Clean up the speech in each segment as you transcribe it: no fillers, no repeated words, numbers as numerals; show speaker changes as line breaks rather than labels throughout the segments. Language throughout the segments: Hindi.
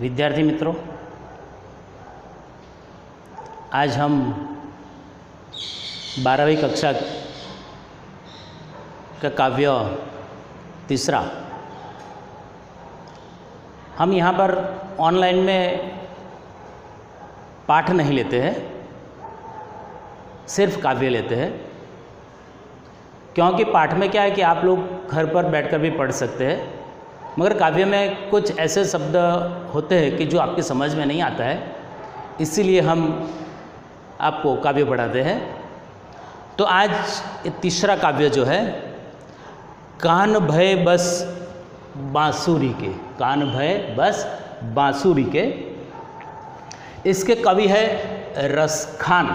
विद्यार्थी मित्रों, आज हम 12वीं कक्षा का काव्य तीसरा हम यहाँ पर ऑनलाइन में पाठ नहीं लेते हैं, सिर्फ काव्य लेते हैं। क्योंकि पाठ में क्या है कि आप लोग घर पर बैठकर भी पढ़ सकते हैं, मगर काव्य में कुछ ऐसे शब्द होते हैं कि जो आपकी समझ में नहीं आता है, इसीलिए हम आपको काव्य पढ़ाते हैं। तो आज ये तीसरा काव्य जो है, कान भय बस बांसुरी के, कान भय बस बांसुरी के, इसके कवि है रसखान।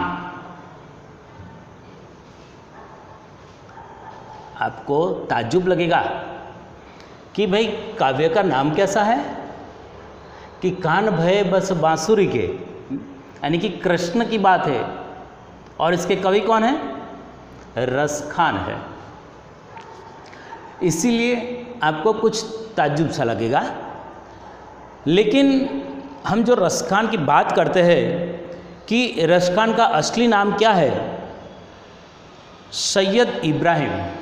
आपको ताज्जुब लगेगा कि भाई काव्य का नाम कैसा है कि कान भय बस बांसुरी के, यानी कि कृष्ण की बात है और इसके कवि कौन है? रसखान है। इसीलिए आपको कुछ ताज्जुब सा लगेगा, लेकिन हम जो रसखान की बात करते हैं कि रसखान का असली नाम क्या है, सैयद इब्राहिम।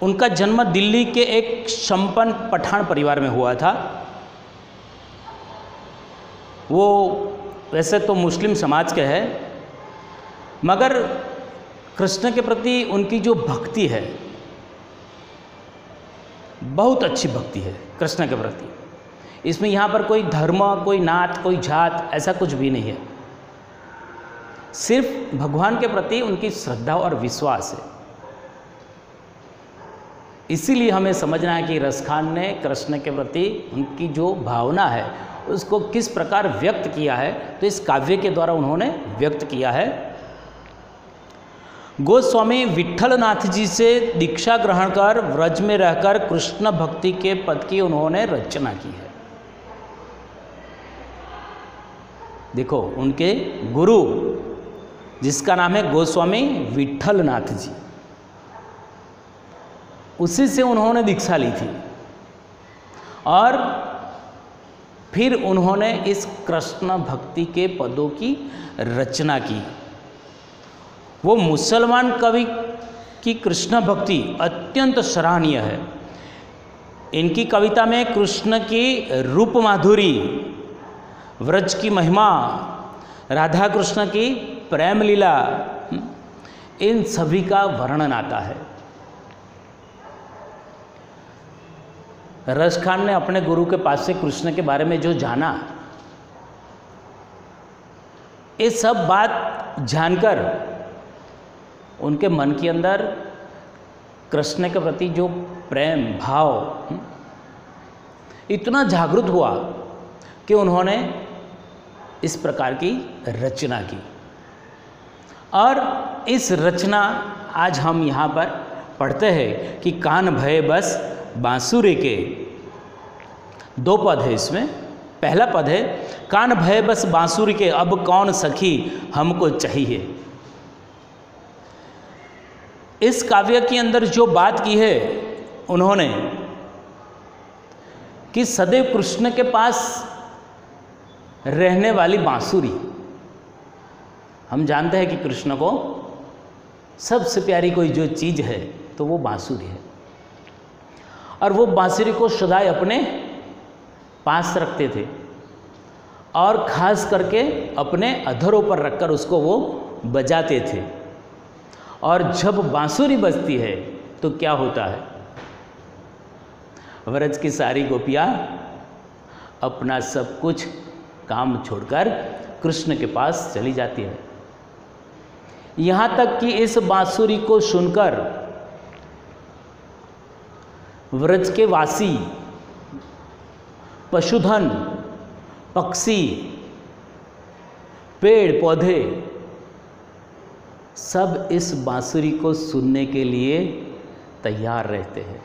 उनका जन्म दिल्ली के एक संपन्न पठान परिवार में हुआ था। वो वैसे तो मुस्लिम समाज के हैं, मगर कृष्ण के प्रति उनकी जो भक्ति है, बहुत अच्छी भक्ति है कृष्ण के प्रति। इसमें यहाँ पर कोई धर्म, कोई नात, कोई जात, ऐसा कुछ भी नहीं है। सिर्फ भगवान के प्रति उनकी श्रद्धा और विश्वास है। इसीलिए हमें समझना है कि रसखान ने कृष्ण के प्रति उनकी जो भावना है उसको किस प्रकार व्यक्त किया है, तो इस काव्य के द्वारा उन्होंने व्यक्त किया है। गोस्वामी विट्ठलनाथ जी से दीक्षा ग्रहण कर व्रज में रहकर कृष्ण भक्ति के पद की उन्होंने रचना की है। देखो, उनके गुरु जिसका नाम है गोस्वामी विट्ठलनाथ जी, उसी से उन्होंने दीक्षा ली थी और फिर उन्होंने इस कृष्ण भक्ति के पदों की रचना की। वो मुसलमान कवि की कृष्ण भक्ति अत्यंत सराहनीय है। इनकी कविता में कृष्ण की रूप माधुरी, व्रज की महिमा, राधा कृष्ण की प्रेम लीला, इन सभी का वर्णन आता है। रसखान ने अपने गुरु के पास से कृष्ण के बारे में जो जाना, ये सब बात जानकर उनके मन के अंदर कृष्ण के प्रति जो प्रेम भाव इतना जागृत हुआ कि उन्होंने इस प्रकार की रचना की। और इस रचना आज हम यहाँ पर पढ़ते हैं कि कान भय बस बांसुरी के। दो पद है इसमें। पहला पद है, कान भय बस बांसुरी के, अब कौन सखी हमको चाहिए। इस काव्य के अंदर जो बात की है उन्होंने कि सदैव कृष्ण के पास रहने वाली बांसुरी। हम जानते हैं कि कृष्ण को सबसे प्यारी कोई जो चीज़ है तो वो बांसुरी है, और वो बांसुरी को सदाई अपने पास रखते थे और खास करके अपने अधरों पर रखकर उसको वो बजाते थे। और जब बांसुरी बजती है तो क्या होता है, व्रज की सारी गोपियाँ अपना सब कुछ काम छोड़कर कृष्ण के पास चली जाती है। यहाँ तक कि इस बांसुरी को सुनकर व्रज के वासी, पशुधन, पक्षी, पेड़ पौधे सब इस बांसुरी को सुनने के लिए तैयार रहते हैं।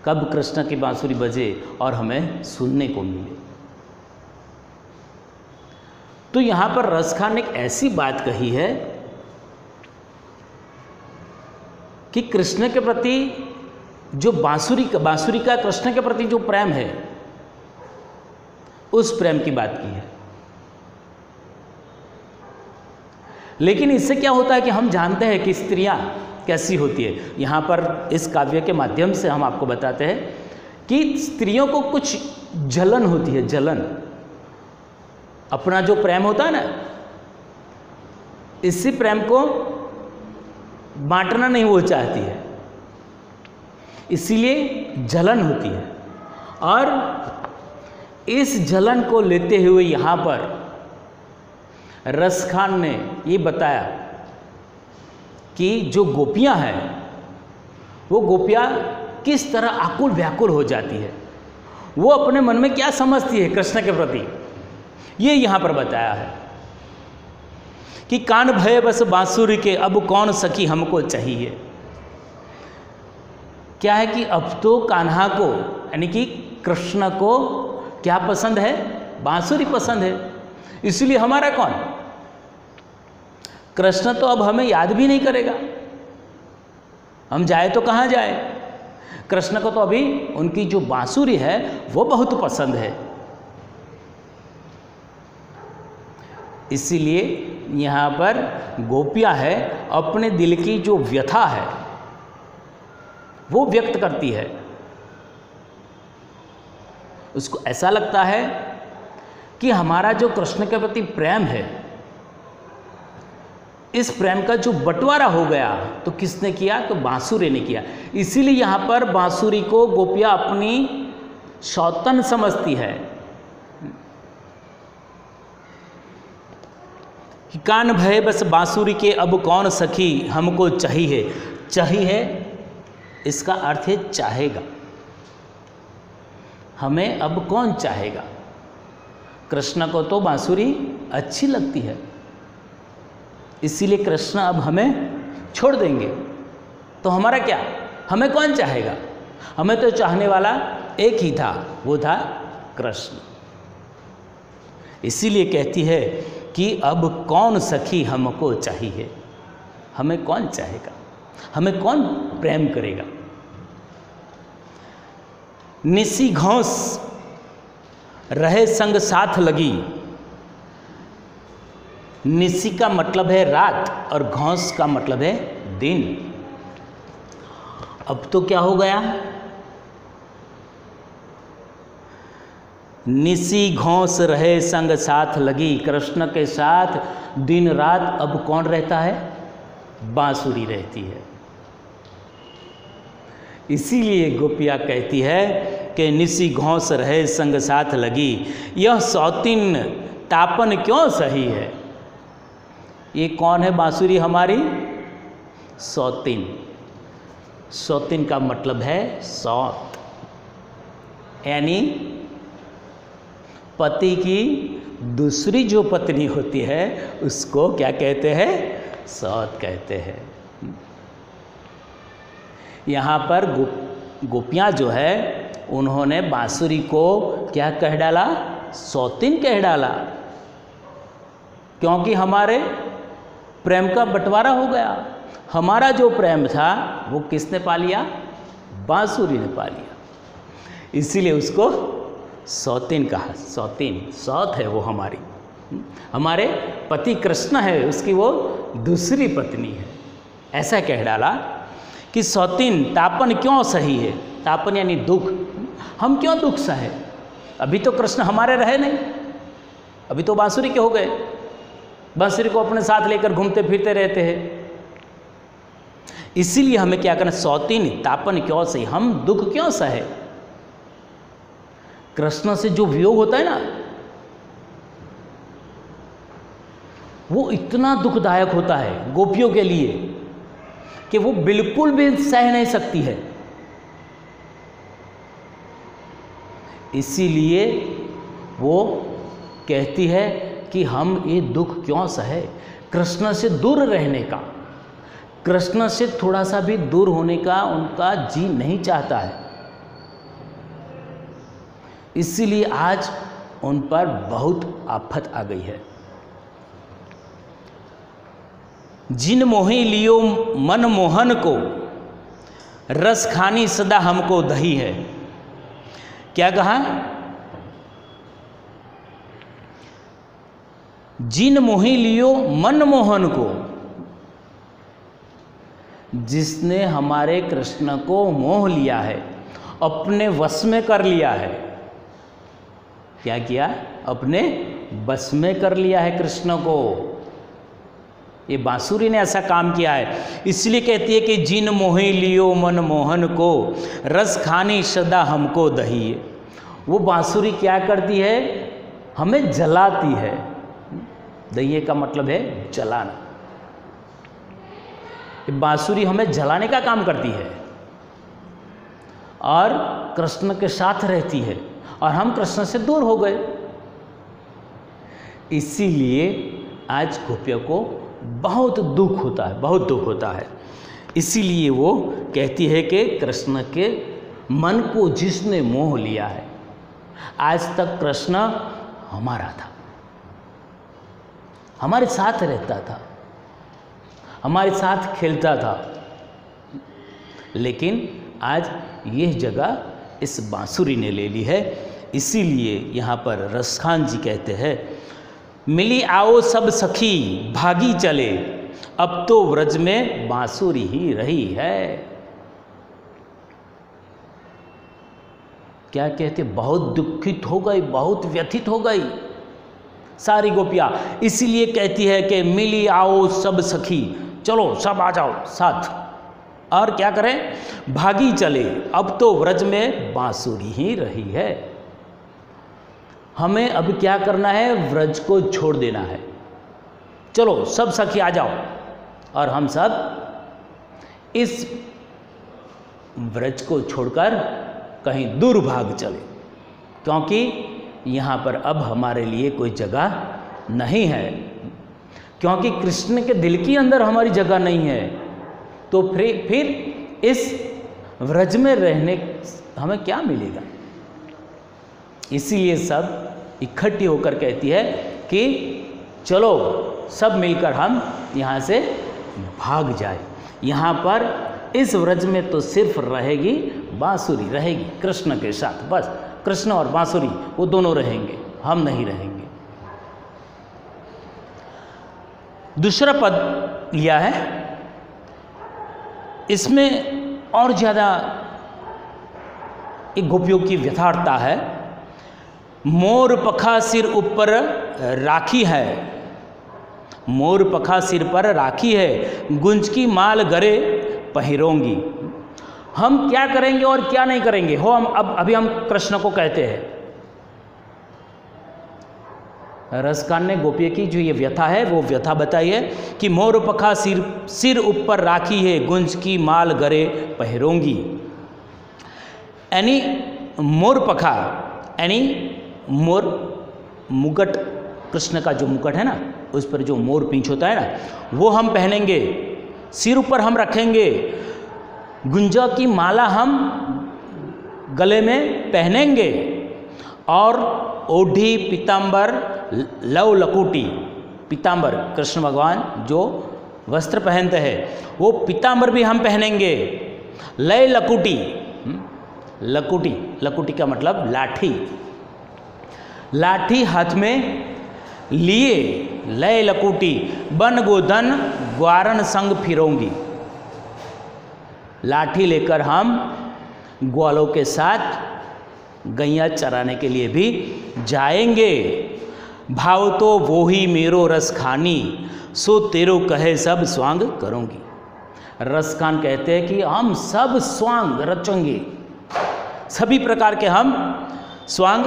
कब कृष्ण की बांसुरी बजे और हमें सुनने को मिले। तो यहाँ पर रसखान ने एक ऐसी बात कही है कि कृष्ण के प्रति जो बांसुरी का कृष्ण के प्रति जो प्रेम है, उस प्रेम की बात की है। लेकिन इससे क्या होता है कि हम जानते हैं कि स्त्रियां कैसी होती है। यहाँ पर इस काव्य के माध्यम से हम आपको बताते हैं कि स्त्रियों को कुछ जलन होती है, जलन। अपना जो प्रेम होता है ना, इसी प्रेम को बांटना नहीं वो चाहती है, इसीलिए जलन होती है। और इस जलन को लेते हुए यहाँ पर रसखान ने ये बताया कि जो गोपियाँ हैं वो गोपियाँ किस तरह आकुल व्याकुल हो जाती है, वो अपने मन में क्या समझती है कृष्ण के प्रति, ये यहाँ पर बताया है कि कान भय बस बांसुरी के, अब कौन सखी हमको चाहिए। क्या है कि अब तो कान्हा को यानी कि कृष्ण को क्या पसंद है, बांसुरी पसंद है। इसलिए हमारा कौन, कृष्ण तो अब हमें याद भी नहीं करेगा, हम जाए तो कहाँ जाए। कृष्ण को तो अभी उनकी जो बांसुरी है वो बहुत पसंद है। इसीलिए यहाँ पर गोपियाँ है अपने दिल की जो व्यथा है वो व्यक्त करती है। उसको ऐसा लगता है कि हमारा जो कृष्ण के प्रति प्रेम है, इस प्रेम का जो बंटवारा हो गया तो किसने किया, तो बांसुरी ने किया। इसीलिए यहाँ पर बांसुरी को गोपियाँ अपनी सौतन समझती है। कान भय बस बांसुरी के, अब कौन सखी हमको चाहिए। चाहिए इसका अर्थ है चाहेगा, हमें अब कौन चाहेगा। कृष्ण को तो बांसुरी अच्छी लगती है, इसीलिए कृष्ण अब हमें छोड़ देंगे तो हमारा क्या, हमें कौन चाहेगा। हमें तो चाहने वाला एक ही था, वो था कृष्ण। इसीलिए कहती है कि अब कौन सखी हमको चाहिए, हमें कौन चाहेगा, हमें कौन प्रेम करेगा। निसी घोंस रहे संग साथ लगी। निसी का मतलब है रात और घोंस का मतलब है दिन। अब तो क्या हो गया, निसी घोंस रहे संग साथ लगी। कृष्ण के साथ दिन रात अब कौन रहता है, बांसुरी रहती है। इसीलिए गोपियाँ कहती है कि निसी घोंस रहे संग साथ लगी, यह सौतीन तापन क्यों सही है। ये कौन है बांसुरी हमारी, सौतीन। सौतीन का मतलब है सौत, यानी पति की दूसरी जो पत्नी होती है उसको क्या कहते हैं, सौत कहते हैं। यहाँ पर गोपियाँ जो है उन्होंने बांसुरी को क्या कह डाला, सौतीन कह डाला, क्योंकि हमारे प्रेम का बंटवारा हो गया। हमारा जो प्रेम था वो किसने पा लिया, बांसुरी ने पा लिया, इसीलिए उसको सौतीन कहा। सौतीन सौत है वो हमारी, हमारे पति कृष्ण है, उसकी वो दूसरी पत्नी है। ऐसा कह डाला कि सौतीन तापन क्यों सही है। तापन यानी दुख, हम क्यों दुख सहे। अभी तो कृष्ण हमारे रहे नहीं, अभी तो बांसुरी के हो गए, बांसुरी को अपने साथ लेकर घूमते फिरते रहते हैं। इसीलिए हमें क्या करना, सौतीन तापन क्यों सही, हम दुख क्यों सहे। कृष्ण से जो वियोग होता है ना, वो इतना दुखदायक होता है गोपियों के लिए कि वो बिल्कुल भी सह नहीं सकती है। इसीलिए वो कहती है कि हम ये दुख क्यों सहे। कृष्ण से दूर रहने का, कृष्ण से थोड़ा सा भी दूर होने का उनका जी नहीं चाहता है। इसीलिए आज उन पर बहुत आफत आ गई है। जिन मोहि लियो मन मोहन को, रस खानी सदा हमको दही है। क्या कहा? जिन मोहि लियो मन मोहन को, जिसने हमारे कृष्ण को मोह लिया है, अपने वश में कर लिया है। क्या किया? अपने बस में कर लिया है कृष्ण को। ये बांसुरी ने ऐसा काम किया है, इसलिए कहती है कि जिन मोहि लियो मन मोहन को, रस खानी सदा हमको दही। वो बांसुरी क्या करती है? हमें जलाती है। दही का मतलब है जलाना। बांसुरी हमें जलाने का काम करती है और कृष्ण के साथ रहती है, और हम कृष्ण से दूर हो गए। इसीलिए आज गोपियों को बहुत दुख होता है, बहुत दुख होता है। इसीलिए वो कहती है कि कृष्ण के मन को जिसने मोह लिया है, आज तक कृष्ण हमारा था, हमारे साथ रहता था, हमारे साथ खेलता था, लेकिन आज यह जगह इस बांसुरी ने ले ली है। इसीलिए यहाँ पर रसखान जी कहते हैं, मिली आओ सब सखी भागी चले, अब तो व्रज में बांसुरी ही रही है। क्या कहते? बहुत दुखित हो गई, बहुत व्यथित हो गई सारी गोपियाँ। इसीलिए कहती है कि मिली आओ सब सखी, चलो सब आ जाओ साथ, और क्या करें? भागी चले, अब तो व्रज में बांसुरी ही रही है। हमें अब क्या करना है? व्रज को छोड़ देना है। चलो सब सखी आ जाओ, और हम सब इस व्रज को छोड़कर कहीं दूर भाग चले, क्योंकि यहाँ पर अब हमारे लिए कोई जगह नहीं है, क्योंकि कृष्ण के दिल के अंदर हमारी जगह नहीं है। तो फिर इस व्रज में रहने हमें क्या मिलेगा? इसीलिए सब इकट्ठी होकर कहती है कि चलो सब मिलकर हम यहाँ से भाग जाए। यहाँ पर इस व्रज में तो सिर्फ रहेगी बांसुरी, रहेगी कृष्ण के साथ, बस कृष्ण और बांसुरी वो दोनों रहेंगे, हम नहीं रहेंगे। दूसरा पद लिया है, इसमें और ज़्यादा एक गोपियों की व्यथार्थता है। मोर पखा सिर ऊपर राखी है, मोर पखा सिर पर राखी है, गुंज की माल गरे पहिरोंगी। हम क्या करेंगे और क्या नहीं करेंगे हो, हम अभी हम कृष्ण को कहते हैं। रसखान ने गोपिया की जो ये व्यथा है वो व्यथा बताई है कि मोर पखा सिर ऊपर राखी है, गुंज की माल गरे पहिरोंगी। यानी मोर पखा यानी मोर मुकुट, कृष्ण का जो मुकुट है ना, उस पर जो मोर पींछ होता है ना, वो हम पहनेंगे, सिर ऊपर हम रखेंगे, गुंजा की माला हम गले में पहनेंगे, और ओढ़ी पीताम्बर लव लकुटी, पीताम्बर कृष्ण भगवान जो वस्त्र पहनते हैं वो पीताम्बर भी हम पहनेंगे। लय लकुटी, लकुटी, लकुटी का मतलब लाठी, लाठी हाथ में लिए, लय लकुटी बन गोधन ग्वारन संग फिरोंगी। लाठी लेकर हम ग्वालों के साथ गैया चराने के लिए भी जाएंगे। भाव तो वो ही मेरो रस खानी, सो तेरो कहे सब स्वांग करूंगी। रसखान कहते हैं कि हम सब स्वांग रचेंगे, सभी प्रकार के हम स्वांग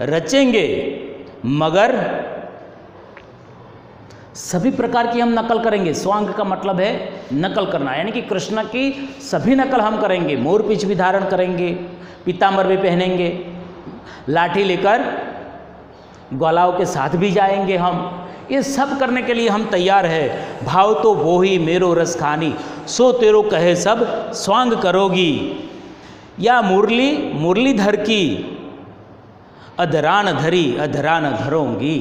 रचेंगे, मगर सभी प्रकार की हम नकल करेंगे। स्वांग का मतलब है नकल करना, यानी कि कृष्ण की सभी नकल हम करेंगे। मोर पीछ भी धारण करेंगे, पीताम्बर भी पहनेंगे, लाठी लेकर ग्वालाओं के साथ भी जाएंगे हम। ये सब करने के लिए हम तैयार है। भाव तो वो ही मेरो रस खानी, सो तेरो कहे सब स्वांग करोगी। या मुरली मुरलीधर की अधरान धरी अधरान धरोंगी।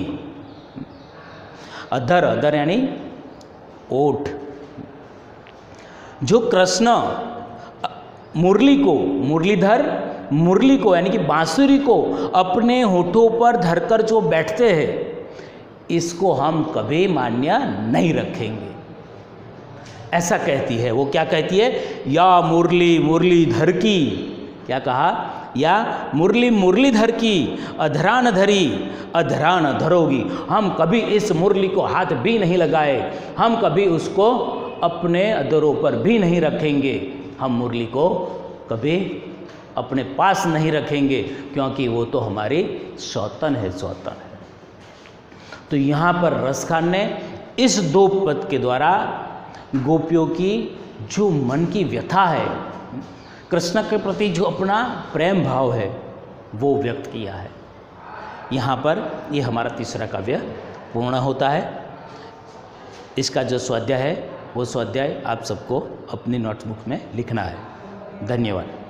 अधर, अधर यानी ओठ। जो कृष्ण मुरली को, मुरलीधर मुरली को यानी कि बांसुरी को अपने होठों पर धरकर जो बैठते हैं, इसको हम कभी मान्य नहीं रखेंगे। ऐसा कहती है वो। क्या कहती है? या मुरली मुरलीधर की, क्या कहा? या मुरली मुरलीधर की अधरान धरी अधरान धरोगी। हम कभी इस मुरली को हाथ भी नहीं लगाए, हम कभी उसको अपने अधरों पर भी नहीं रखेंगे, हम मुरली को कभी अपने पास नहीं रखेंगे, क्योंकि वो तो हमारी सौतन है, सौतन है। तो यहाँ पर रसखान ने इस 2 पद के द्वारा गोपियों की जो मन की व्यथा है, कृष्ण के प्रति जो अपना प्रेम भाव है, वो व्यक्त किया है। यहाँ पर ये हमारा तीसरा काव्य पूर्ण होता है। इसका जो स्वाध्याय है, वो स्वाध्याय आप सबको अपनी नोटबुक में लिखना है। धन्यवाद।